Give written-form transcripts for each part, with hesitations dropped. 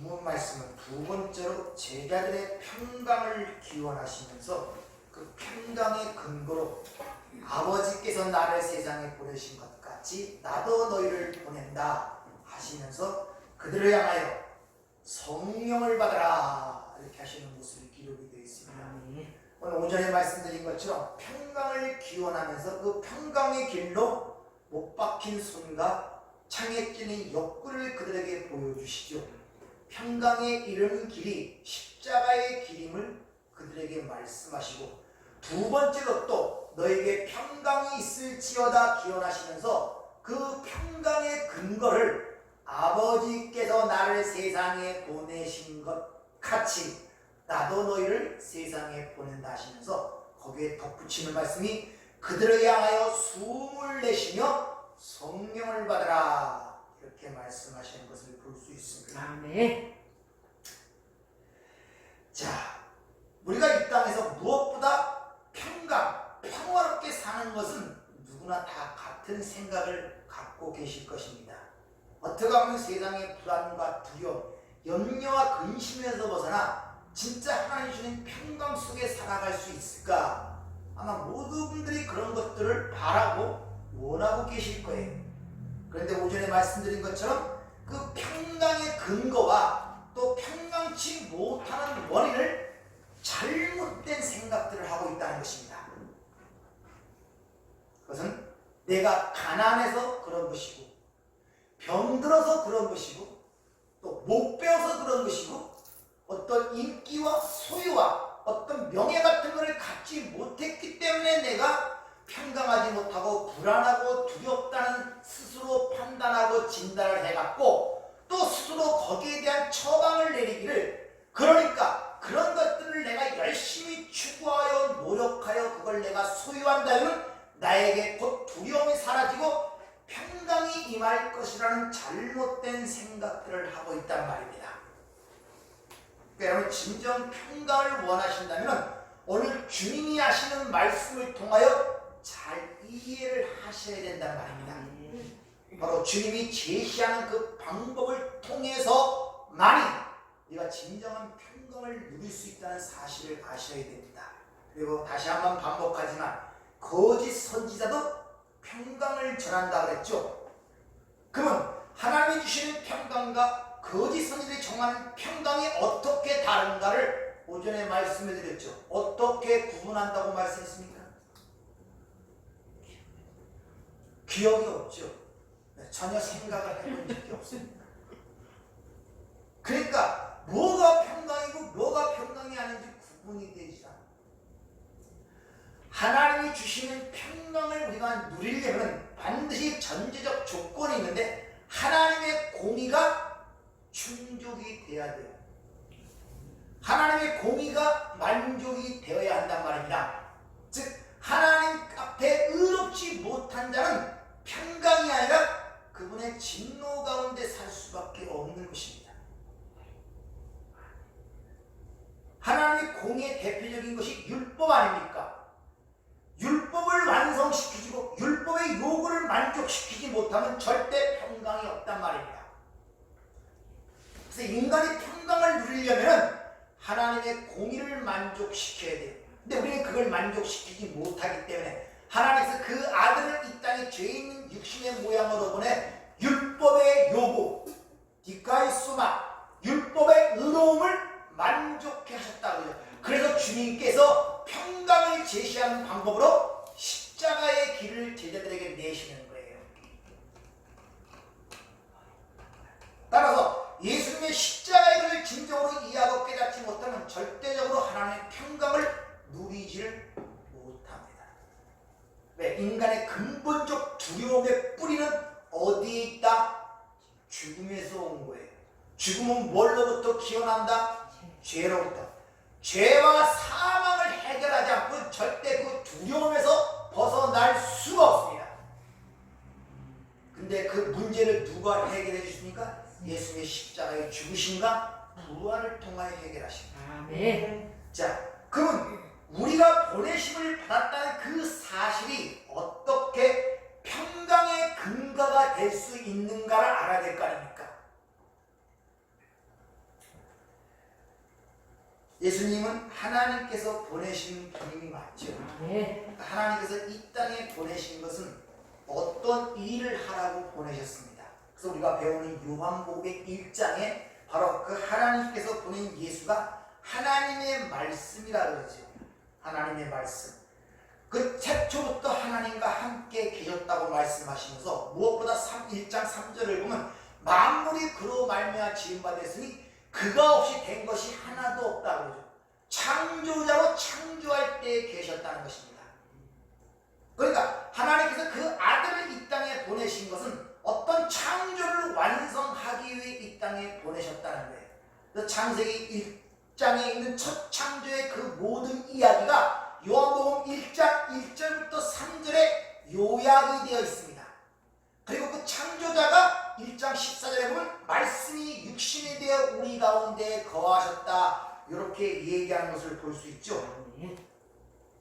본문 말씀은 두 번째로 제자들의 평강을 기원하시면서 그 평강의 근거로 아버지께서 나를 세상에 보내신 것 같이 나도 너희를 보낸다 하시면서 그들을 향하여 성령을 받아라 이렇게 하시는 모습이 기록이 되어 있습니다. 오늘 오전에 말씀드린 것처럼 평강을 기원하면서 그 평강의 길로 못 박힌 손과 창에 찌는 옆구리를 그들에게 보여주시죠. 평강에 이르는 길이 십자가의 길임을 그들에게 말씀하시고, 두 번째로 또 너에게 평강이 있을지어다 기원하시면서 그 평강의 근거를 아버지께서 나를 세상에 보내신 것 같이 나도 너희를 세상에 보낸다 하시면서 거기에 덧붙이는 말씀이 그들을 향하여 숨을 내쉬며 성령을 받으라 이렇게 말씀하시는 것을 볼 수 있습니다. 아멘. 자, 우리가 이 땅에서 무엇보다 평화롭게 사는 것은 누구나 다 같은 생각을 갖고 계실 것입니다. 어떻게 하면 세상의 불안과 두려움, 염려와 근심에서 벗어나 진짜 하나님 주신 평강 속에 살아갈 수 있을까? 아마 모든 분들이 그런 것들을 바라고 원하고 계실 거예요. 그런데 오전에 말씀드린 것처럼 그 평강의 근거와 또 평강치 못하는 원인을 잘못된 생각들을 하고 있다는 것입니다. 그것은 내가 가난해서 그런 것이고, 병들어서 그런 것이고, 또 못 배워서 그런 것이고, 어떤 인기와 소유와 어떤 명예 같은 것을 갖지 못했기 때문에 내가 평강하지 못하고 불안하고 두렵다는 스스로 판단하고 진단을 해갖고 또 스스로 거기에 대한 처방을 내리기를, 그러니까 그런 것들을 내가 열심히 추구하여 노력하여 그걸 내가 소유한다면 나에게 곧 두려움이 사라지고 평강이 임할 것이라는 잘못된 생각들을 하고 있단 말입니다. 그러니까 여러분, 진정 평강을 원하신다면 오늘 주님이 하시는 말씀을 통하여 잘 이해를 하셔야 된다는 말입니다. 바로 주님이 제시하는 그 방법을 통해서만이 네가 진정한 평강을 누릴 수 있다는 사실을 아셔야 됩니다. 그리고 다시 한번 반복하지만 거짓 선지자도 평강을 전한다 그랬죠. 그러면 하나님이 주시는 평강과 거짓 선지자들이 정하는 평강이 어떻게 다른가를 오전에 말씀해 드렸죠. 어떻게 구분한다고 말씀했습니까? 기억이 없죠. 전혀 생각을 해본 적이 없습니다. 그러니까 뭐가 평강이고 뭐가 평강이 아닌지 구분이 되지 않아요. 하나님이 주시는 평강을 우리가 누리려면 반드시 전제적 조건이 있는데 하나님의 공의가 충족이 돼야 돼요. 하나님의 공의가 만족이 되어야 한단 말입니다. 즉 하나님 앞에 의롭지 못한 자는 평강이 아니라 그분의 진노 가운데 살 수밖에 없는 것입니다. 하나님의 공의의 대표적인 것이 율법 아닙니까? 율법을 완성시키고 율법의 요구를 만족시키지 못하면 절대 평강이 없단 말입니다. 그래서 인간이 평강을 누리려면 하나님의 공의를 만족시켜야 돼요. 근데 우리는 그걸 만족시키지 못하기 때문에 하나님께서 그 아들을 이 땅에 죄 있는 육신의 모양으로 보내 율법의 요구, 디카이수마, 율법의 의로움을 만족해 하셨다고요. 그래서 주님께서 평강을 제시하는 방법으로 십자가의 길을 제자들에게 내시는 거예요. 따라서 예수님의 십자가의 길을 진정으로 이해하고 깨닫지 못하면 절대적으로 하나님의 평강을 누리지를 못합니다. 왜? 인간의 근본적 두려움의 뿌리는 어디에 있다? 죽음에서 온 거예요. 죽음은 뭘로부터 기원한다? 죄로부터. 죄와 사망을 해결하지 않고 절대 그 두려움에서 벗어날 수가 없습니다. 근데 그 문제를 누가 해결해 주십니까? 예수님의 십자가의 죽으심과 부활을 통하여 해결하십니다. 아멘. 자, 그럼 우리가 보내심을 받았다는 그 사실이 어떻게 평강의 근거가 될 수 있는가를 알아야 될 거 아닙니까? 예수님은 하나님께서 보내신 분이 맞죠. 네. 하나님께서 이 땅에 보내신 것은 어떤 일을 하라고 보내셨습니다. 그래서 우리가 배우는 요한복음의 1장에 바로 그 하나님께서 보낸 예수가 하나님의 말씀이라 그러죠. 하나님의 말씀. 그 태초부터 하나님과 함께 계셨다고 말씀하시면서 무엇보다 1장 3절을 보면 만물이 그로 말미암아 지은 바 됐으니 그가 없이 된 것이 하나도 없다고 그러죠. 창조자로 창조할 때에 계셨다는 것입니다. 그러니까 하나님께서 그 아들을 이 땅에 보내신 것은 어떤 창조를 완성하기 위해 이 땅에 보내셨다는 거예요. 그래서 창세기 1장에 있는 첫 창조의 그 모든 이야기가 요한복음 1장 1절부터 3절에 요약이 되어 있습니다. 그리고 그 창조자가 1장 14절에 보면 말씀이 육신이 되어 우리 가운데 거하셨다, 이렇게 얘기하는 것을 볼 수 있죠.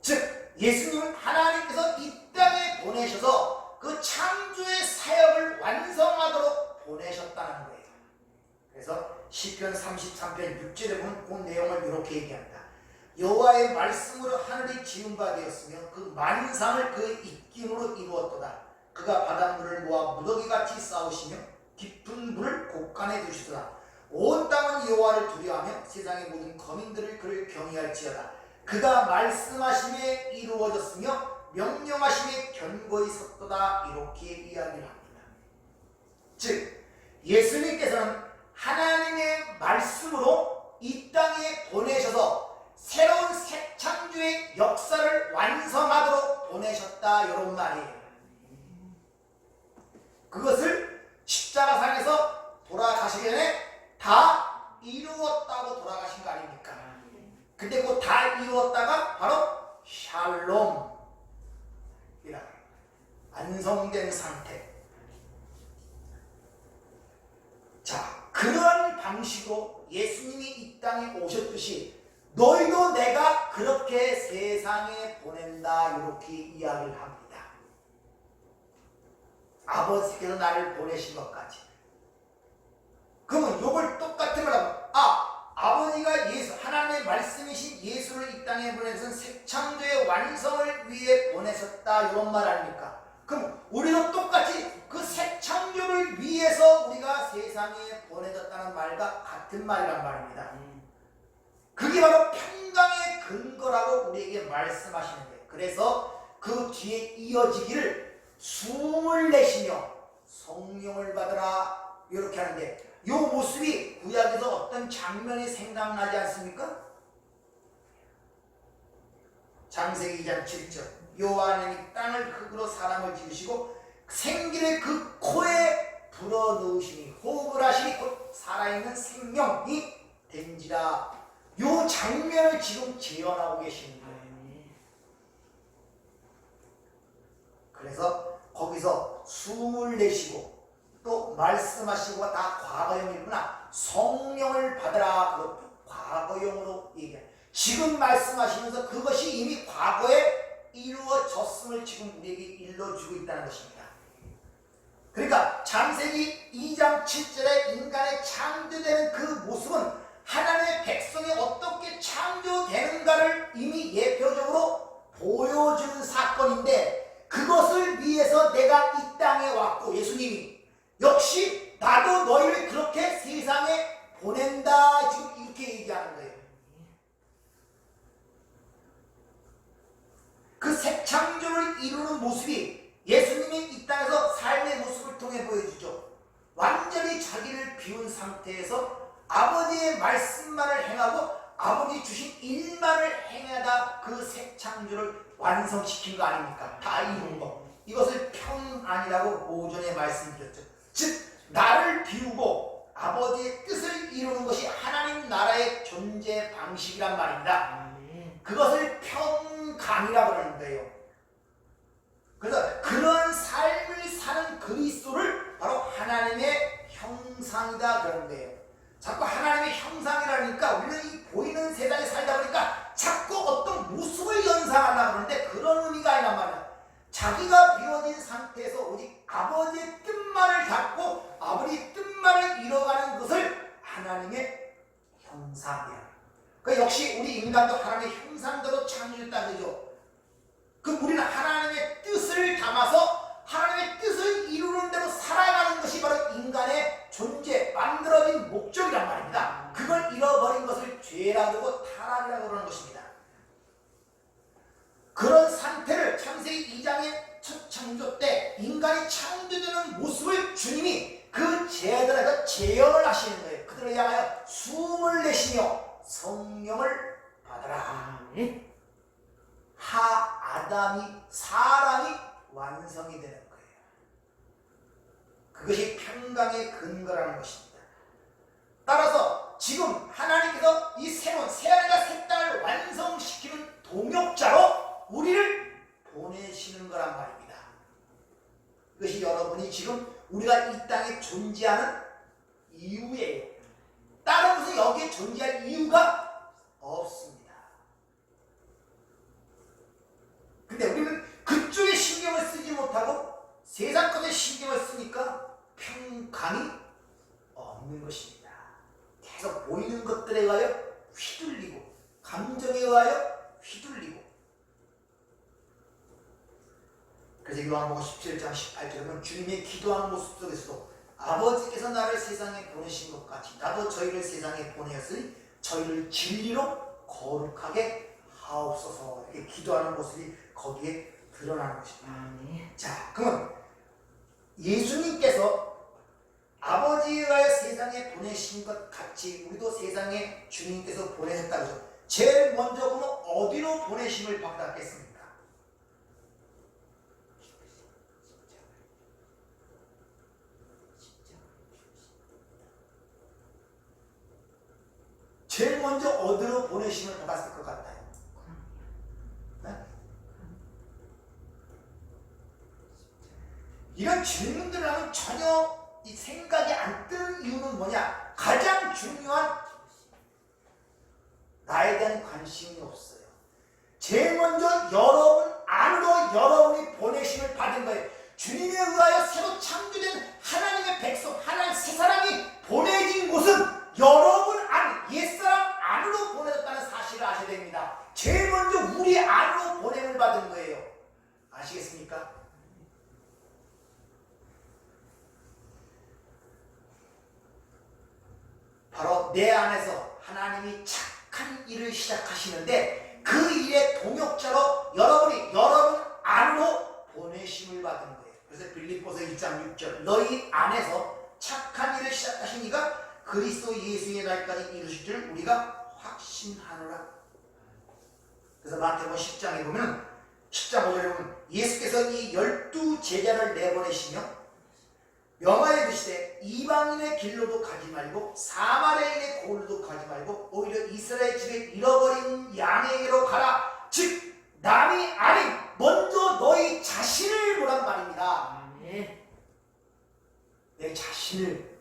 즉 예수님은 하나님께서 이 땅에 보내셔서 그 창조의 사역을 완성하도록 보내셨다는 거예요. 그래서 시편 33편 6절에 보면 그 내용을 이렇게 얘기합니다. 여호와의 말씀으로 하늘이 지은 바 되었으며 그 만상을 그의 입김으로 이루었도다. 그가 바닷물을 모아 무더기같이 쌓으시며 깊은 물을 곳간에 두시도다. 온 땅은 여호와를 두려워하며 세상의 모든 거민들을 그를 경외할지어다. 그가 말씀하심에 이루어졌으며 명령하심에 견고히 섰도다. 이렇게 이야기를 합니다. 즉 예수님께서는 하나님의 말씀으로 이 땅에 보내셔서 새로운 새 창조의 역사를 완성하도록 보내셨다, 이런 말이에요. 그것을 십자가상에서 돌아가시기 전에 다 이루었다고 돌아가신 거 아닙니까? 근데 그 다 이루었다가 바로 샬롬이라 완성된 상태. 자, 그런 방식으로 예수님이 이 땅에 오셨듯이 너희도 내가 그렇게 세상에 보낸다, 이렇게 이야기를 합니다. 아버지께서 나를 보내신 것까지. 그러면 이걸 똑같은 거라고, 아버지가 예수, 하나님의 말씀이신 예수를 이 땅에 보내서 새 창조의 완성을 위해 보내셨다, 이런 말 아닙니까? 그럼 우리도 똑같이 그 새 창조를 위해서 우리가 세상에 보내졌다는 말과 같은 말이란 말입니다. 그게 바로 평강의 근거라고 우리에게 말씀하시는 거예요. 그래서 그 뒤에 이어지기를 숨을 내쉬며 성령을 받으라, 이렇게 하는데, 이 모습이 구약에서 어떤 장면이 생각나지 않습니까? 창세기 2장 7절 여호와 하나님이 땅을 흙으로 사람을 지으시고 생기를 그 코에 불어넣으시니 호흡을 하시니 곧 살아있는 생명이 된지라. 이 장면을 지금 재현하고 계시는 거예요. 그래서 거기서 숨을 내쉬고 또 말씀하시고 다 과거형이구나. 성령을 받으라, 그것도 과거형으로 얘기해요. 지금 말씀하시면서 그것이 이미 과거에 이루어졌음을 지금 우리에게 일러주고 있다는 것입니다. 그러니까 창세기 2장 7절에 인간의 창조되는 그 모습은 하나님의 백성이 어떻게 창조되는가를 이미 예표적으로 보여주는 사건인데, 그것을 위해서 내가 이 땅에 왔고 예수님이 역시 나도 너희를 그렇게 세상에 보낸다, 지금 이렇게 얘기하는 거예요. 그 새 창조를 이루는 모습이 예수님이 이 땅에서 삶의 모습을 통해 보여주죠. 완전히 자기를 비운 상태에서 아버지의 말씀만을 행하고 아버지 주신 일만을 행하다 그 새 창조를 완성시킨 거 아닙니까? 다 이룬 거. 이것을 평안이라고 오전에 말씀드렸죠. 즉 나를 비우고 아버지의 뜻을 이루는 것이 하나님 나라의 존재 방식이란 말입니다. 그것을 평강이라고 하는 거예요. 그래서 그런 삶을 사는 그리스도를 바로 하나님의 형상이다, 그런 거예요. 자꾸 하나님의 형상이라니까 우리는 이 보이는 세상에 살다 보니까 자꾸 어떤 모습을 연상하려고 하는데 그런 의미가 아니란 말이야. 자기가 비워진 상태에서 오직 아버지의 뜻만을 잡고 아버지의 뜻만을 이뤄가는 것을 하나님의 형상이야. 그 역시 우리 인간도 하나님의 형상대로 창조됐다 그죠? 그 우리는 하나님의 뜻을 담아서 하나님의 뜻을 이루는 대로 살아가는 것이 바로 인간의 존재, 만들어진 목적이란 말입니다. 그걸 잃어버린 것을 죄라고 하고 타락이라고 그러는 것입니다. 그런 상태를 창세기 2장의 첫 창조 때 인간이 창조되는 모습을 주님이 그 제자들에게 재현을 하시는 거예요. 그들을 향하여 숨을 내쉬며 성령을 받아라. 사람이 완성이 되는 거예요. 그것이 평강의 근거라는 것입니다. 따라서 지금 하나님께서 이 새로운 새하늘과 새 땅을 완성시키는 동역자로 우리를 보내시는 거란 말입니다. 그것이 여러분이 지금 우리가 이 땅에 존재하는 이유예요. 다른 것은 여기에 존재할 이유가 없습니다. 근데 우리는 그쪽에 신경을 쓰지 못하고 세상 것에 신경을 쓰니까 평강이 없는 것입니다. 계속 보이는 것들에 의하여 휘둘리고 감정에 의하여 휘둘리고. 그래서 요한복음 17장 18절에 보면 주님의 기도하는 모습 속에서도 아버지께서 나를 세상에 보내신 것 같이 나도 저희를 세상에 보내었으니 저희를 진리로 거룩하게 하옵소서. 이렇게 기도하는 모습이 거기에 드러나는 것입니다. 자, 그럼 예수님께서 아버지에 의하여 세상에 보내신 것 같이 우리도 세상에 주님께서 보내셨다고 하죠. 제일 먼저 그러면 어디로 보내심을 받았겠습니까? 제일 먼저 어디로 보내심을 받았을 것 같아요? 네? 이런 질문들을 하면 전혀 이 생각이 안 드는 이유는 뭐냐? 가장 중요한 나에 대한 관심이 없어요. 제일 먼저 여러분 안으로 여러분이 보내심을 받은 거예요. 주님에 의하여 새로 창조된 하나님의 백성, 하나님 새 사람이 보내진 곳은 여러분 안, 옛사람 안으로 보내졌다는 사실을 아셔야 됩니다. 제일 먼저 우리 안으로 보냄을 받은 거예요. 아시겠습니까? 바로 내 안에서 하나님이 착한 일을 시작하시는데 그 일의 동역자로 여러분 안으로 보내심을 받은 거예요. 그래서 빌립보서 1장 6절 너희 안에서 착한 일을 시작하신 이가 그리스도 예수의 날까지 이루실 줄 우리가 확신하노라. 그래서 마태복음 10장에 보면 10장 5절에 보면 예수께서 이 12 제자를 내보내시며 명하여 주시되 이방인의 길로도 가지 말고 사마리아인의 골로도 가지 말고 오히려 이스라엘 집에 잃어버린 양에게로 가라. 즉 남이 아닌 먼저 너희 자신을 보란 말입니다. 내 자신을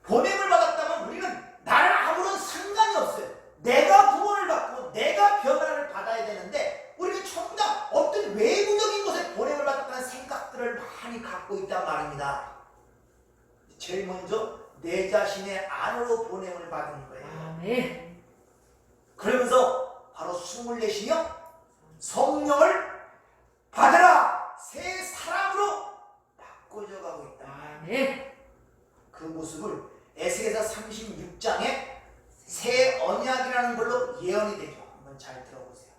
보냄을 받았다면 우리는 나는 아무런 상관이 없어요. 내가 구원을 받고 내가 변화를 받아야 되는데 우리는 전부 다 어떤 외부적인 것에 보냄을 받았다는 생각들을 많이 갖고 있단 말입니다. 제일 먼저 내 자신의 안으로 보냄을 받은 거예요. 그러면서 바로 숨을 내쉬며 성령을 받으라. 새 사람으로 바꿔져 가고 있다. 그 모습을 에스겔서 36장에 새 언약이라는 걸로 예언이 되죠. 한번 잘 들어보세요.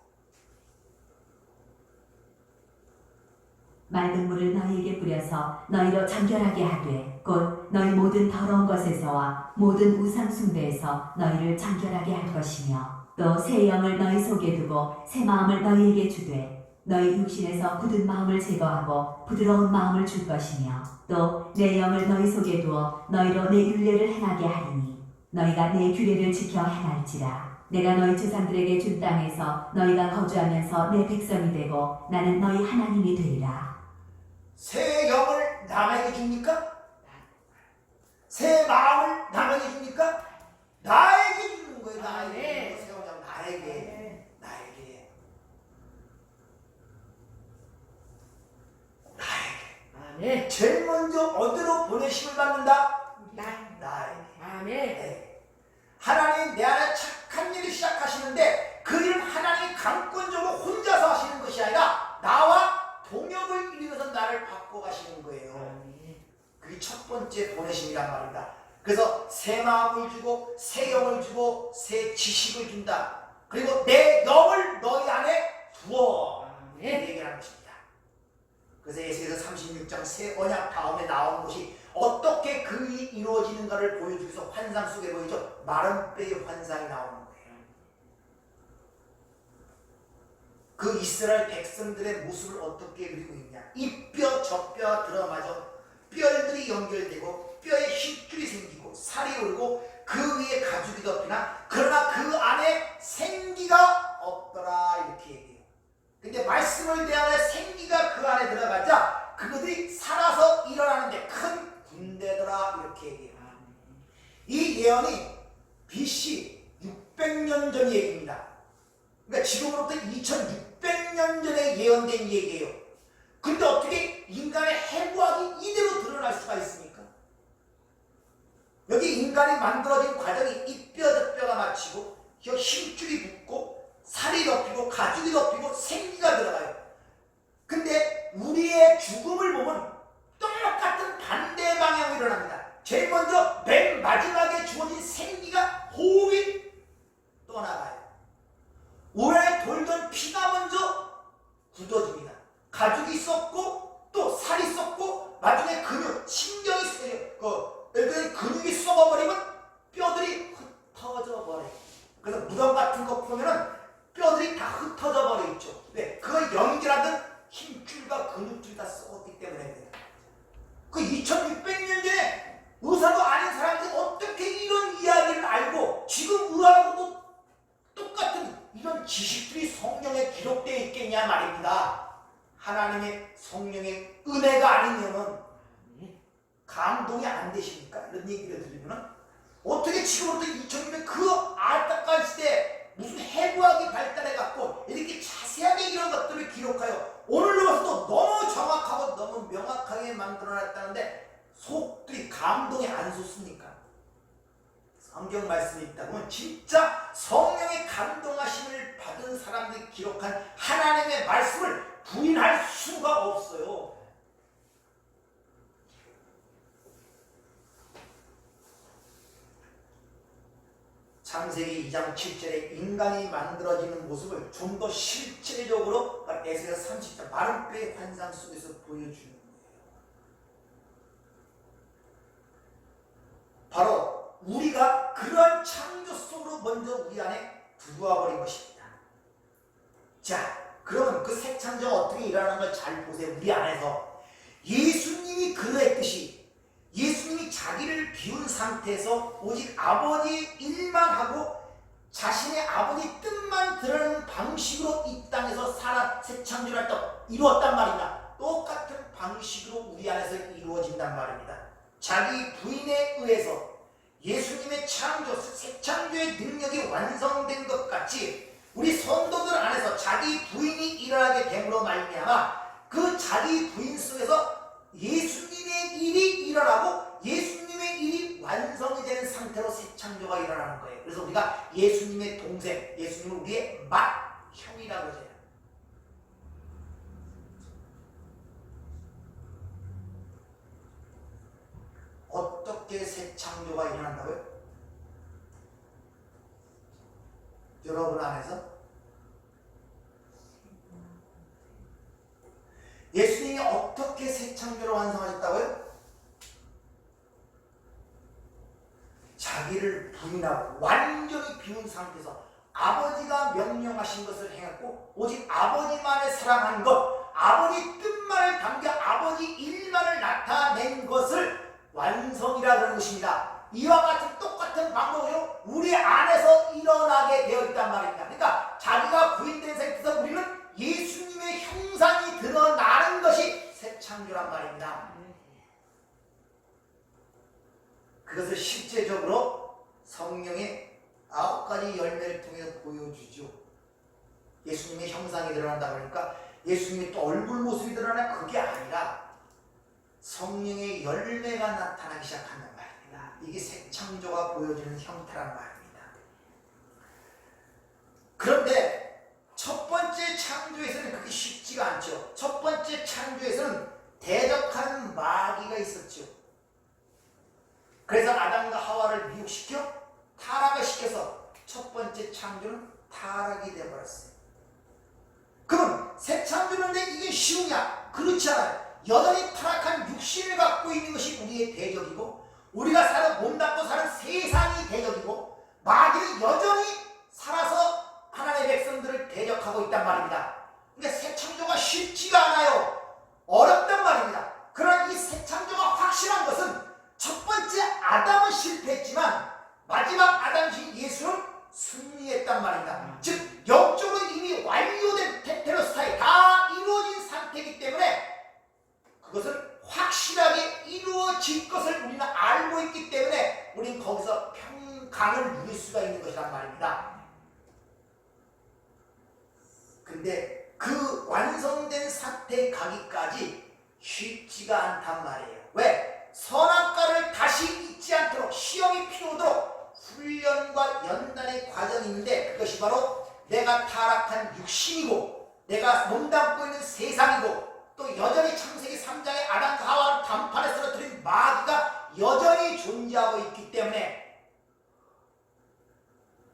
맑은 물을 너희에게 뿌려서 너희로 정결하게 하되 곧 너희 모든 더러운 것에서와 모든 우상 숭배에서 너희를 정결하게 할 것이며 또 새 영을 너희 속에 두고 새 마음을 너희에게 주되 너희 육신에서 굳은 마음을 제거하고 부드러운 마음을 줄 것이며 또 내 영을 너희 속에 두어 너희로 내 율례를 행하게 하리니 너희가 내 규례를 지켜 행할지라. 내가 너희 조상들에게 준 땅에서 너희가 거주하면서 내 백성이 되고 나는 너희 하나님이 되리라. 새 영을 남에게 줍니까? 새 마음을 남에게 줍니까? 나에게 주는 거예요. 나에게. 새 영을 나에게. 제일 먼저 어디로 보내심을 받는다? 나에게. 네. 하나님 내 안에 착한 시작하시는데 그 일은 하나님이 강권적으로 혼자서 하시는 것이 아니라 나와 동역을 이루어서 나를 바꿔가시는 거예요. 그게 첫 번째 보내심이란 말입니다. 그래서 새 마음을 주고 새 영을 주고 새 지식을 준다. 그리고 내 영을 너희 안에 부어 얘기하는 것입니다. 그래서 에스겔서 36장 새 언약 다음에 나온 것이 어떻게 그 일이 이루어지는가를 보여주기 위해서 환상 속에 보이죠. 마른 뼈의 환상이 나오는 거예요. 그 이스라엘 백성들의 모습을 어떻게 그리고 있냐. 이 뼈 저 뼈 들어맞아 뼈들이 연결되고 뼈에 힘줄이 생기고 살이 오르고 그 위에 가죽이 덮이나 그러나 그 안에 생기가 없더라 이렇게 얘기해요. 근데 말씀을 대하여 생기가 그 안에 들어가자 그것들이 살아서 일어나는데 큰 군대더라 이렇게 얘기해요. 이 예언이 BC 600년 전 얘기입니다. 그러니까 지금으로부터 2600년 전에 예언된 얘기예요. 근데 어떻게 인간의 해부학이 이대로 드러날 수가 있습니까? 여기 인간이 만들어진 과정이 이 뼈 저 뼈가 맞히고 힘줄이 붙고 살이 덮이고 가죽이 덮이고 생기가 들어가요. 근데 우리의 죽음을 보면 똑같은 반대 방향으로 일어납니다. 제일 먼저 맨 마지막에 주어진 생기가 호흡이 떠나가요. 오래 돌던 피가 먼저 굳어집니다. 가죽이 썩고 또 살이 썩고 나중에 근육, 신경이 예를 들어 근육이 썩어버리면 뼈들이 흩어져 버려요. 그래서 무덤 같은 거 보면은 뼈들이 다 흩어져 버려 있죠. 왜? 그걸 연결하던 힘줄과 근육줄이 다 썩었기 때문에 그 2600년 전에 의사도 아닌 사람들이 어떻게 이런 이야기를 알고 지금 의학하고도 똑같은 이런 지식들이 성경에 기록되어 있겠냐 말입니다. 하나님의 성령의 은혜가 아니면은 감동이 안 되십니까? 이런 얘기를 들으면은 어떻게 지금부터 2000년 그 안타까운 시대에 무슨 해부학이 발달해갖고 이렇게 자세하게 이런 것들을 기록하여 오늘로 와서도 너무 정확하고 너무 명확하게 만들어놨다는데 속들이 감동이 안 솟습니까? 성경 말씀이 있다 보면 진짜 성령의 감동하심을 받은 사람들이 기록한 하나님의 말씀을 부인할 수가 없어요. 창세기 2장 7절에 인간이 만들어지는 모습을 좀 더 실제적으로 에스겔서 30장 마른 뼈의 환상 속에서 보여주는 거예요. 바로 우리가 그러한 창조 속으로 먼저 우리 안에 들어와 버린 것입니다. 자, 그러면 그 새 창조가 어떻게 일어나는 걸 잘 보세요. 우리 안에서 예수님이 그러했듯이 예수님이 자기를 비운 상태에서 오직 아버지 일만 하고 자신의 아버지 뜻만 드러내는 방식으로 이 땅에서 새 창조를 이루었단 말입니다. 똑같은 방식으로 우리 안에서 이루어진단 말입니다. 자기 부인에 의해서 예수님의 창조, 새 창조의 능력이 완성된 것 같이 우리 성도들 안에서 자기 부인이 일어나게 됨으로 말미암아 그 자기 부인 속에서 예수님의 일이 일어나고 예수님의 일이 완성이 되는 상태로 새 창조가 일어나는 거예요. 그래서 우리가 예수님의 동생, 예수님은 우리의 맏형이라고 해요. 어떻게 새 창조가 일어난다고요? 여러분 안에서 예수님이 어떻게 새 창조를 완성하셨다고요? 자기를 부인하고 완전히 비운 상태에서 아버지가 명령하신 것을 행했고 오직 아버지만을 사랑한 것, 아버지 뜻만을 담겨 아버지 일만을 나타낸 것을 완성이라 그러는 것입니다. 이와 같은 똑같은 방법으로 우리 안에서 일어나게 되어 있단 말입니다. 그러니까 자기가 부인된 상태에서 우리는 예수님의 형상이 드러나는 것이 새 창조란 말입니다. 그것을 실제적으로 성령의 9가지 열매를 통해서 보여주죠. 예수님의 형상이 드러난다 그러니까 예수님의 또 얼굴 모습이 드러나 그게 아니라 성령의 열매가 나타나기 시작한단 말입니다. 이게 새 창조가 보여주는 형태란 말입니다. 왜곡시켜? 타락을 시켜서 첫 번째 창조는 타락이 되어버렸어요. 그럼 새 창조는데 이게 쉬우냐? 그렇지 않아요. 여전히 타락한 육신을 갖고 있는 것이 우리의 대적이고, 우리가 사는 몸담고 사는 세상이 대적이고, 마귀는 여전히 살아서 하나님의 백성들을 대적하고 있단 말입니다. 그러니까 새 창조가 쉽지가 않아요. 어렵단 말입니다. 그러나 이 새 창조가 확실한 것은 첫 번째 아담은 실패했지만 마지막 아담이신 예수는 승리했단 말입니다. 즉 영적으로 이미 완료된 테텔로스타에 다 이루어진 상태이기 때문에 그것은 확실하게 이루어질 것을 우리는 알고 있기 때문에 우리는 거기서 평강을 누릴 수가 있는 것이란 말입니다. 근데 그 완성된 상태에 가기까지 쉽지가 않단 말이에요. 왜? 선악과를 다시 잊지 않도록 시험이 필요하도록 훈련과 연단의 과정이 있는데, 그것이 바로 내가 타락한 육신이고 내가 몸담고 있는 세상이고, 또 여전히 창세기 3장의 아담과 하와를 단판에 쓰러뜨린 마귀가 여전히 존재하고 있기 때문에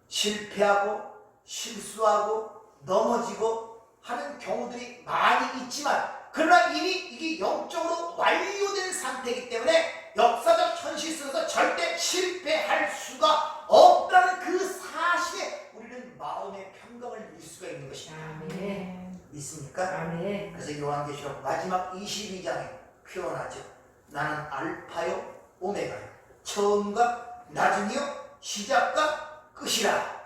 실패하고 실수하고 넘어지고 하는 경우들이 많이 있지만, 그러나 이미 이게 영적으로 완료된 상태이기 때문에 역사적 현실 속에서 절대 실패할 수가 없다는 그 사실에 우리는 마음의 평강을 누릴 수가 있는 것입니다. 아멘. 믿습니까? 아멘. 그래서 요한계시록 마지막 22장에 표현하죠. 나는 알파요 오메가요, 처음과 나중이요 시작과 끝이라.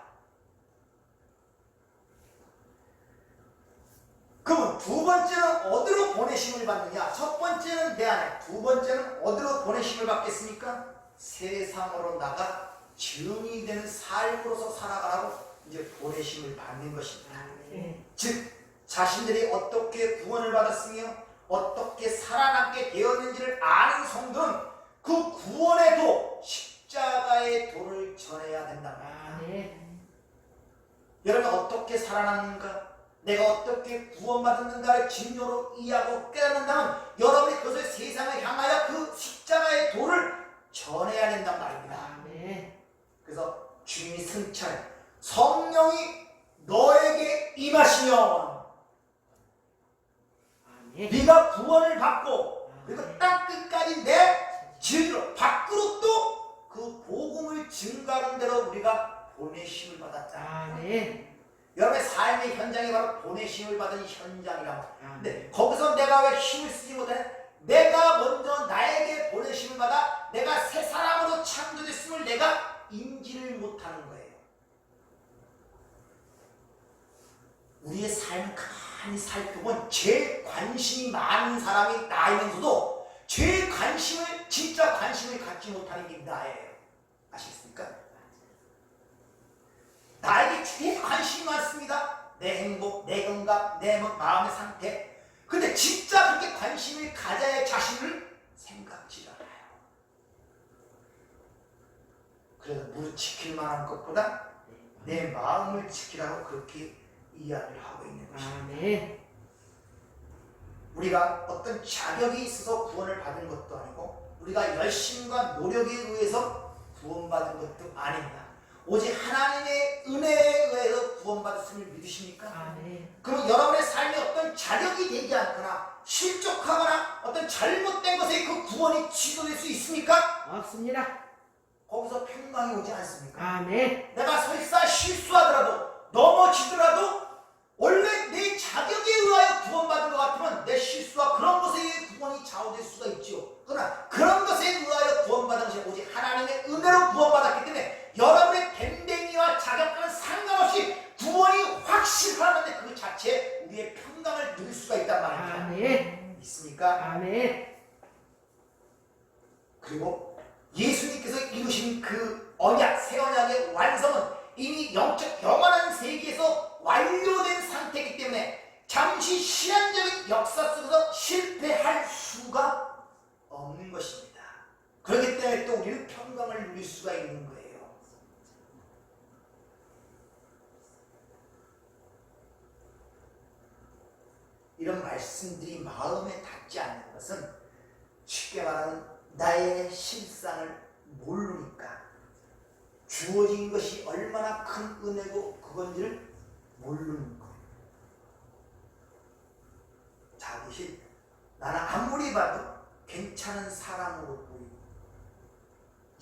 그럼 두 번째는 어디로 보내심을 받느냐? 첫 번째는 내 안에, 두 번째는 어디로 보내심을 받겠습니까? 세상으로 나가 증인이 되는 삶으로서 살아가라고 이제 보내심을 받는 것입니다. 네. 즉 자신들이 어떻게 구원을 받았으며 어떻게 살아남게 되었는지를 아는 성도는 그 구원에도 십자가의 도를 전해야 된다 말입니다. 아멘. 여러분 어떻게 살아났는가? 내가 어떻게 구원받았는가를 진료로 이해하고 깨닫는다면 여러분이 그것을 세상을 향하여 그 십자가의 도를 전해야 된단 말입니다. 아멘. 그래서 주님이 승천해 성령이 너에게 임하시면 아멘. 네가 구원을 받고 그리고 땅 끝까지 내 진리로 밖으로 또 그 복음을 증가하는 대로 우리가 보내심을 받았다. 아멘. 여러분의 삶의 현장이 바로 보내심을 받은 현장이라고. 아멘. 근데 거기서 내가 왜 힘을 쓰지 못해? 내가 먼저 나에게 보내심을 받아 내가 새 사람으로 창조됐음을 내가 인지를 못하는 거예요. 우리의 삶을 가만히 살펴보면 제일 관심이 많은 사람이 나이면서도 제일 관심을, 진짜 관심을 갖지 못하는 게 나예요. 아시겠습니까? 나에게 제일 관심이 많습니다. 내 행복, 내 건강, 내 마음의 상태. 근데 진짜 그렇게 관심을 가져야 할 자신을 생각지 않아요. 그래서 무릇 지킬 만한 것보다 내 마음을 지키라고 그렇게 이야기를 하고 있는 것입니다. 아멘. 우리가 어떤 자격이 있어서 구원을 받은 것도 아니고 우리가 열심과 노력에 의해서 구원받은 것도 아닙니다. 오직 하나님의 은혜에 의해서 구원받았음을 믿으십니까? 아멘. 그럼 여러분의 삶에 어떤 자격이 되지 않거나 실족하거나 어떤 잘못된 것에 그 구원이 취소될 수 있습니까? 없습니다. 거기서 평강이 오지 않습니까? 아멘. 내가 설사 실수하더라도 넘어지더라도 원래 내 자격에 의하여 구원받은 것 같으면 내 실수와 그런 것에 의해 구원이 좌우될 수가 있죠. 그러나 그런 것에 의하여 구원받은 것이 오직 하나님의 은혜로 구원받았기 때문에 여러분의 됨됨이와 자격과는 상관없이 구원이 확실하는데 그 자체에 우리의 평강을 누릴 수가 있단 말입니다. 아멘. 있습니까? 아멘. 그리고 예수님께서 이루신 그 언약, 새 언약의 완성은 이미 영적 영원한 세계에서 완료된 상태이기 때문에 잠시 시한적인 역사 속에서 실패할 수가 없는 것입니다. 그렇기 때문에 또 우리는 평강을 누릴 수가 있는 거예요. 이런 말씀들이 마음에 닿지 않는 것은 쉽게 말하면 나의 실상을 모르니까 주어진 것이 얼마나 큰 은혜고 그건지를 모르는 거예요. 자기 나는 아무리 봐도 괜찮은 사람으로 보이고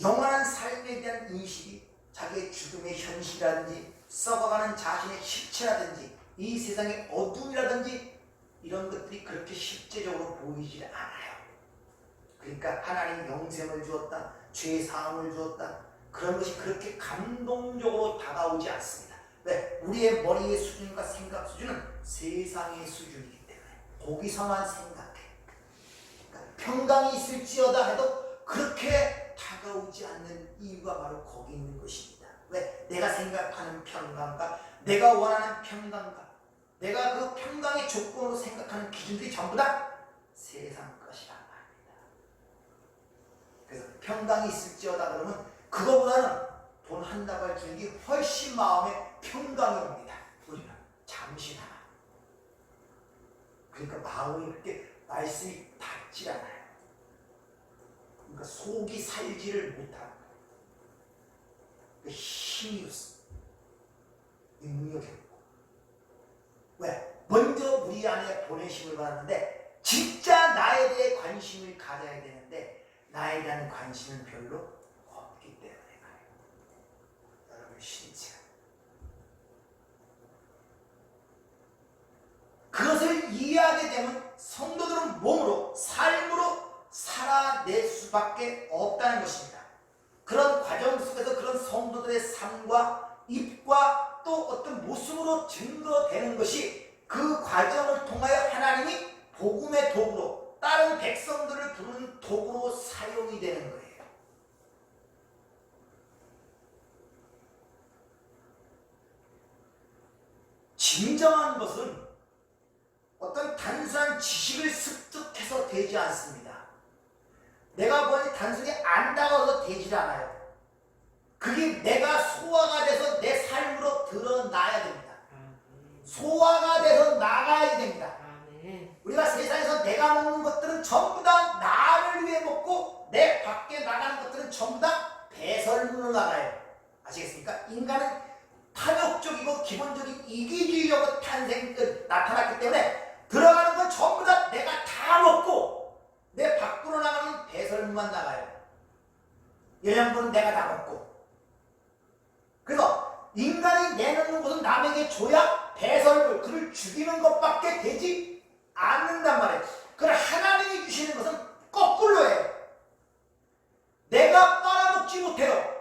영원한 삶에 대한 인식이 자기의 죽음의 현실이라든지 썩어가는 자신의 실체라든지 이 세상의 어둠이라든지 이런 것들이 그렇게 실제적으로 보이질 않아요. 그러니까 하나님 영생을 주었다, 죄 사함을 주었다, 그런 것이 그렇게 감동적으로 다가오지 않습니다. 왜? 우리의 머리의 수준과 생각 수준은 세상의 수준이기 때문에 거기서만 생각해. 그러니까 평강이 있을지어다 해도 그렇게 다가오지 않는 이유가 바로 거기 있는 것입니다. 왜? 내가 생각하는 평강과 내가 원하는 평강과 내가 그 평강의 조건으로 생각하는 기준들이 전부 다 세상 것이란 말입니다. 그래서 평강이 있을지어다 그러면 그거보다는 돈 한 다발 주는 게 훨씬 마음에 평강이 옵니다. 우리는 잠시나마. 그러니까 마음이 그렇게 말씀이 닿지 않아요. 그러니까 속이 살지를 못하는 거예요. 힘이 없어. 능력이 없고. 왜? 먼저 우리 안에 보내심을 받았는데 진짜 나에 대해 관심을 가져야 되는데 나에 대한 관심은 별로 없기 때문에 말이에요. 여러분 신체가 그것을 이해하게 되면 성도들은 몸으로 삶으로 살아낼 수밖에 없다는 것입니다. 그런 과정 속에서 그런 성도들의 삶과 입과 또 어떤 모습으로 증거되는 것이 그 과정을 통하여 하나님이 복음의 도구로 다른 백성들을 부르는 도구로 사용이 되는 거예요. 진정한 것은 어떤 단순한 지식을 습득해서 되지 않습니다. 내가 보니 단순히 안다고서 되질 않아요. 그게 내가 소화가 돼서 내 삶으로 드러나야 됩니다. 소화가 돼서 나가야 됩니다. 우리가 세상에서 내가 먹는 것들은 전부 다 나를 위해 먹고 내 밖에 나가는 것들은 전부 다 배설물로 나가요. 아시겠습니까? 인간은 탐욕적이고 기본적인 이기주의적으로 나타났기 때문에 들어가는 건 전부 다 내가 다 먹고 내 밖으로 나가는 배설물만 나가요. 영양분은 내가 다 먹고. 그래서 인간이 내놓는 것은 남에게 줘야 배설물, 그를 죽이는 것밖에 되지 않는단 말이에요. 그러나 하나님이 주시는 것은 거꾸로예요. 내가 빨아먹지 못해요.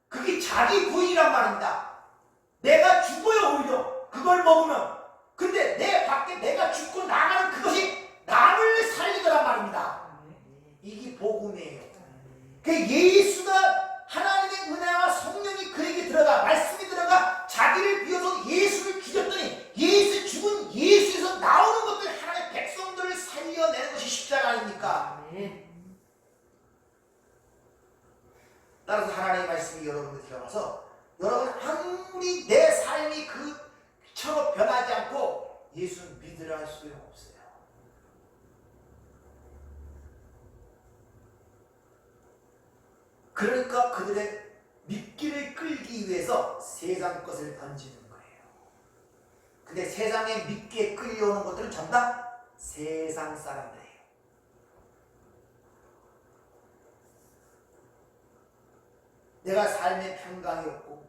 그게 자기 부인이란 말입니다. 내가 죽어요 오히려 그걸 먹으면. 근데 내 밖에 내가 죽고 나가는 그것이 남을 살리더란 말입니다. 이게 복음이에요. 그 예수가 하나님의 은혜와 성령이 그에게 들어가 말씀이 들어가 자기를 비워서 예수를 죽였더니 예수 죽은 예수에서 나오는 것들 하나님의 백성들을 살려내는 것이 십자가 아닙니까? 따라서 하나님의 말씀이 여러분들 들어가서 여러분 아무리 내 삶이 그처럼 변하지 않고 예수를 믿으라 할 수는 없어요. 그러니까 그들의 믿기를 끌기 위해서 세상 것을 던지는 거예요. 근데 세상에 믿기에 끌려오는 것들은 전부 다 세상 사람들이에요. 내가 삶의 평강이 없고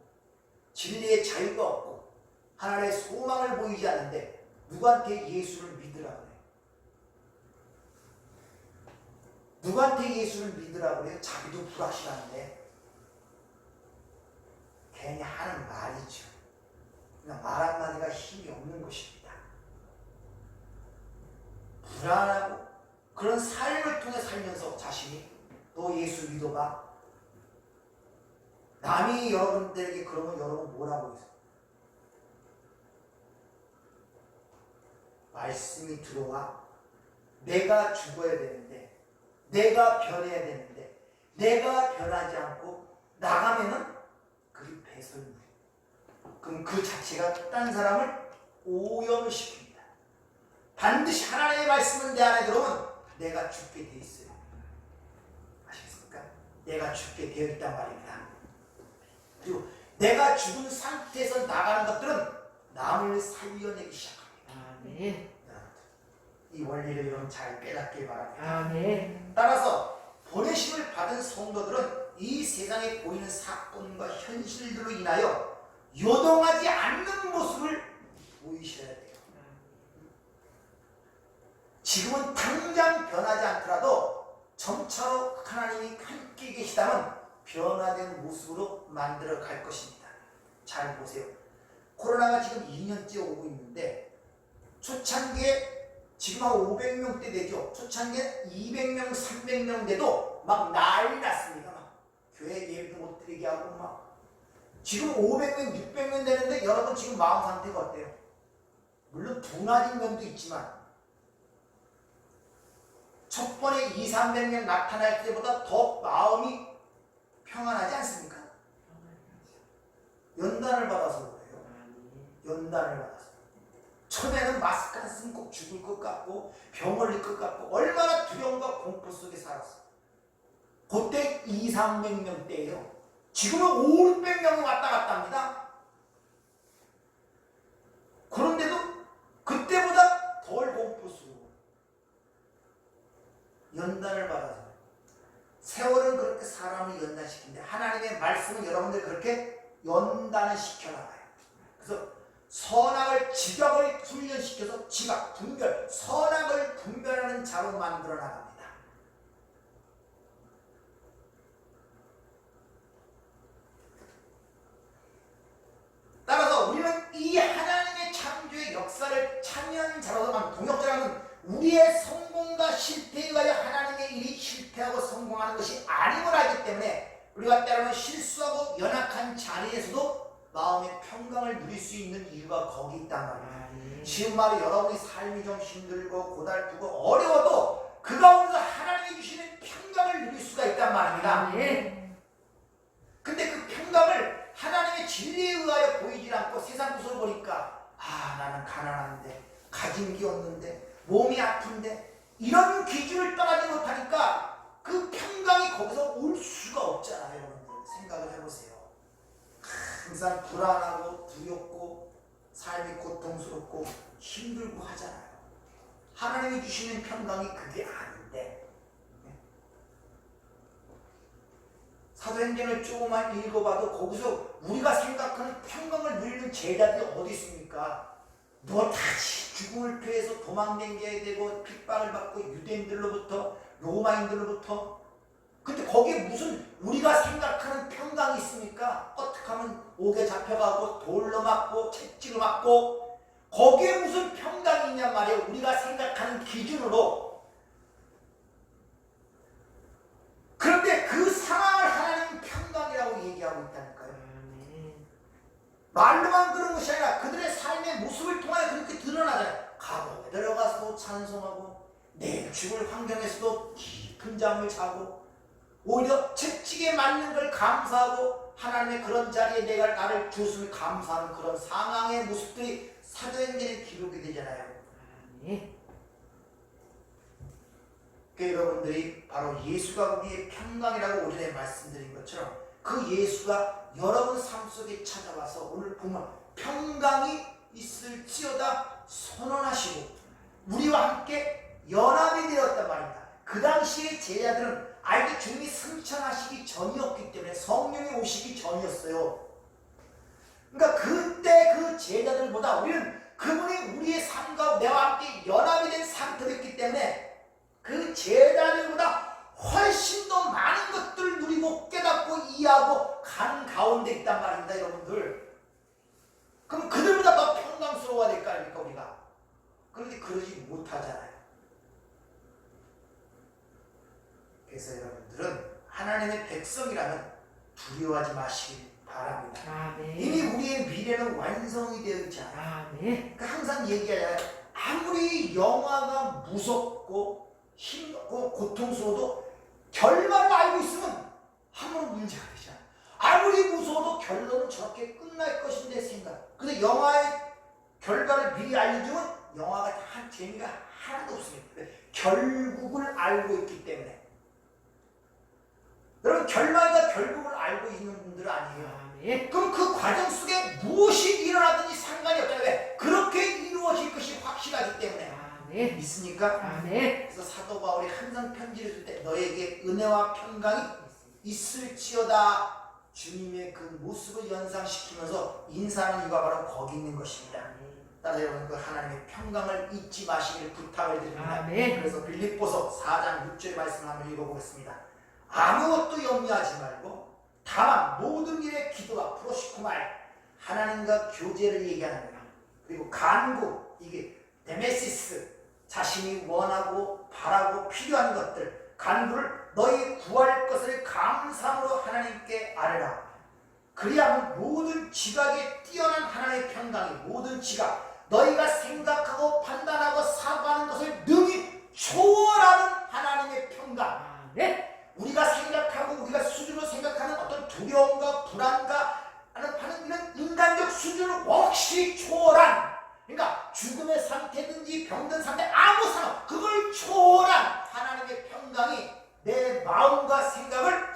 진리의 자유가 없고 하나님의 소망을 보이지 않는데 누구한테 예수를 믿으라고 해요? 누구한테 예수를 믿으라고 해요? 자기도 불확실한데 괜히 하는 말이죠. 그냥 말 한마디가 힘이 없는 것입니다. 불안하고 그런 삶을 통해 살면서 자신이 너 예수 믿어봐. 남이 여러분들에게 그러면 여러분 뭐라고 해요? 말씀이 들어와 내가 죽어야 되는데 내가 변해야 되는데 내가 변하지 않고 나가면은 그게 배설물. 그럼 그 자체가 딴 사람을 오염시킵니다. 반드시 하나님의 말씀은 내 안에 들어오면 내가 죽게 돼 있어요. 아시겠습니까? 내가 죽게 되어 있단 말입니다. 그리고 내가 죽은 상태에서 나가는 것들은 남을 살려내기 시작합니다. 아멘. 이 원리를 여러분 잘 깨닫길 바랍니다. 아멘. 따라서 보내심을 받은 성도들은 이 세상에 보이는 사건과 현실들로 인하여 요동하지 않는 모습을 보이셔야 돼요. 지금은 당장 변하지 않더라도 점차로 하나님이 함께 계시다면 변화된 모습으로 만들어 갈 것입니다. 잘 보세요. 코로나가 지금 2년째 오고 있는데 초창기에 지금 한 500명대 되죠. 초창기에 200명, 300명 돼도 막 난리 났습니다. 막 교회 예배도 못 드리게 하고 막 지금 500명, 600명 되는데 여러분 지금 마음 상태가 어때요? 물론 둔화된 면도 있지만 첫 번에 2, 300명 나타날 때보다 더 마음이 평안하지 않습니까? 연단을 받아서 그래요. 연단을 받아서. 처음에는 마스크 안 쓰면 꼭 죽을 것 같고 병 걸릴 것 같고 얼마나 두려움과 공포 속에 살았어. 그때 2, 300명 때예요. 지금은 5, 600명이 왔다 갔다 합니다. 그런데도 그때보다 덜 공포 속으로 연단을 받아서 세월은 그렇게 사람을 연단시키는데 하나님의 말씀은 여러분들 그렇게 연단을 시켜나가요. 그래서 선악을 지각을 훈련시켜서 지각, 분별, 선악을 분별하는 자로 만들어 나갑니다. 따라서 우리는 이 하나님의 창조의 역사를 참여하는 자로서 동역자라는 우리의 성공과 실패에 의하여 하나님의 일이 실패하고 성공하는 것이 아님을 알기 때문에 우리가 때로는 실수하고 연약한 자리에서도 마음의 평강을 누릴 수 있는 이유가 거기 있단 말이에요. 지금 말에 여러분이 삶이 좀 힘들고 고달프고 어려워도 그 가운데서 하나님이 주시는 평강을 누릴 수가 있단 말입니다. 근데 그 평강을 하나님의 진리에 의하여 보이질 않고 세상 구석을 보니까 나는 가난한데 가진 게 없는데 몸이 아픈데 이런 기준을 떠나지 못하니까 그 평강이 거기서 올 수가 없잖아요. 여러분들 생각을 해보세요. 항상 불안하고 두렵고 삶이 고통스럽고 힘들고 하잖아요. 하나님이 주시는 평강이 그게 아닌데 사도행전을 조금만 읽어봐도 거기서 우리가 생각하는 평강을 누리는 제자들이 어디 있습니까? 뭐 다시 죽음을 피해서 도망다녀야 되고 핍박을 받고 유대인들로부터 로마인들로부터 근데 거기에 무슨 우리가 생각하는 평강이 있습니까? 어떻게 하면 옥에 잡혀가고 돌로 맞고 채찍을 맞고 거기에 무슨 평강이 있냔 말이에요. 우리가 생각하는 기준으로. 그런데 그 상황을 하나님은 평강이라고 얘기하고 있다니까요. 말로만 그런 것이 아니라 그들의 삶의 모습을 통하여 그렇게 드러나잖아요. 감옥에 들어가서도 찬송하고 내일 죽을 환경에서도 깊은 잠을 자고 오히려 채찍에 맞는 걸 감사하고 하나님의 그런 자리에 내가 나를 주었음을 감사하는 그런 상황의 모습들이 사도행전에 기록이 되잖아요. 여러분들이 바로 예수가 우리의 평강이라고 오전에 말씀드린 것처럼 그 예수가 여러분 삶 속에 찾아와서 오늘 보면 평강이 있을지어다 선언하시고 우리와 함께 연합이 되었단 말입니다. 그 당시의 제자들은 아직 주님이 승천하시기 전이었기 때문에 성령이 오시기 전이었어요. 그러니까 그때 그 제자들보다 우리는 그분이 우리의 삶과 내와 함께 연합이 된 상태였기 때문에 그 제자들보다 훨씬 더 많은 것들을 누리고 깨닫고 이해하고 가는 가운데 있단 말입니다. 여러분들 그럼 그들보다 더 평강스러워야 될 거 아닙니까 우리가? 그런데 그러지 못하잖아요. 그래서 여러분들은 하나님의 백성이라면 두려워하지 마시길 바랍니다. 이미 우리의 미래는 완성이 되어 있잖아요. 그러니까 항상 얘기하잖아요. 아무리 영화가 무섭고 힘들고 고통스러워도 결말을 알고 있으면 아무런 문제가 되지 않아요. 아무리 무서워도 결론은 저렇게 끝날 것인데 생각. 근데 영화의 결과를 미리 알려주면 영화가 한 재미가 하나도 없습니다. 결국을 알고 있기 때문에. 여러분 결말과 결국을 알고 있는 분들은 아니에요. 네. 그럼 그 과정 속에 무엇이 일어나든지 상관이 없잖아요. 왜? 그렇게 이루어질 것이 확실하기 때문에. 네. 믿습니까? 네. 그래서 사도 바울이 항상 편지를 줄 때 너에게 은혜와 평강이 있을지어다 주님의 그 모습을 연상시키면서 인사하는 이유가 바로 거기 있는 것입니다. 따라서 여러분 그 하나님의 평강을 잊지 마시길 부탁을 드립니다. 아멘. 그래서 빌립보서 4장 6절의 말씀을 한번 읽어보겠습니다. 아무것도 염려하지 말고 다만 모든 일에 기도와 프로시코말 하나님과 교제를 얘기하는 거예요. 그리고 간구 이게 데메시스 자신이 원하고 바라고 필요한 것들 간구를 너희 구할 것을 감사함으로 하나님께 아뢰라. 그리하면 모든 지각에 뛰어난 하나님의 평강이 모든 지각 너희가 생각하고 판단하고 사고하는 것을 능히 초월하는 하나님의 평강. 네. 우리가 생각하고 우리가 수준으로 생각하는 어떤 두려움과 불안과 하는 이런 인간적 수준을 확실히 초월한, 그러니까 죽음의 상태든지 병든 상태 아무 상관 그걸 초월한 하나님의 평강이 내 마음과 생각을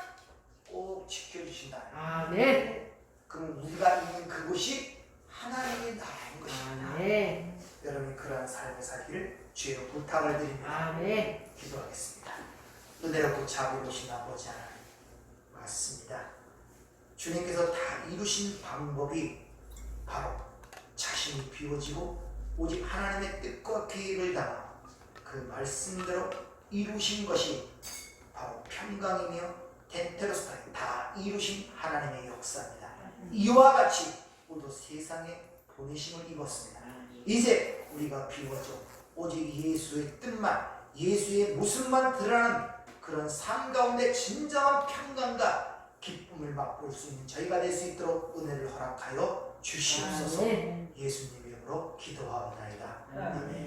꼭 지켜주신다. 네. 그럼 우리가 있는 그곳이 하나님의 나라인 것입니다. 네. 여러분이 그러한 삶을 살기를 주의로 부탁을 드립니다. 네. 기도하겠습니다. 은혜롭고 자비로우신 아버지 하나님 맞습니다. 주님께서 다 이루신 방법이 바로 자신이 비워지고 오직 하나님의 뜻과 계획을 담아 그 말씀대로 이루신 것이 바로 평강이며 덴테로스타에 다 이루신 하나님의 역사입니다. 이와 같이 우리도 세상에 보내심을 입었습니다. 이제 우리가 비워져 오직 예수의 뜻만 예수의 모습만 드러나는 그런 삶 가운데 진정한 평강과 기쁨을 맛볼 수 있는 저희가 될 수 있도록 은혜를 허락하여 주시옵소서. 네. 예수님 이름으로 기도하옵나이다. 아멘.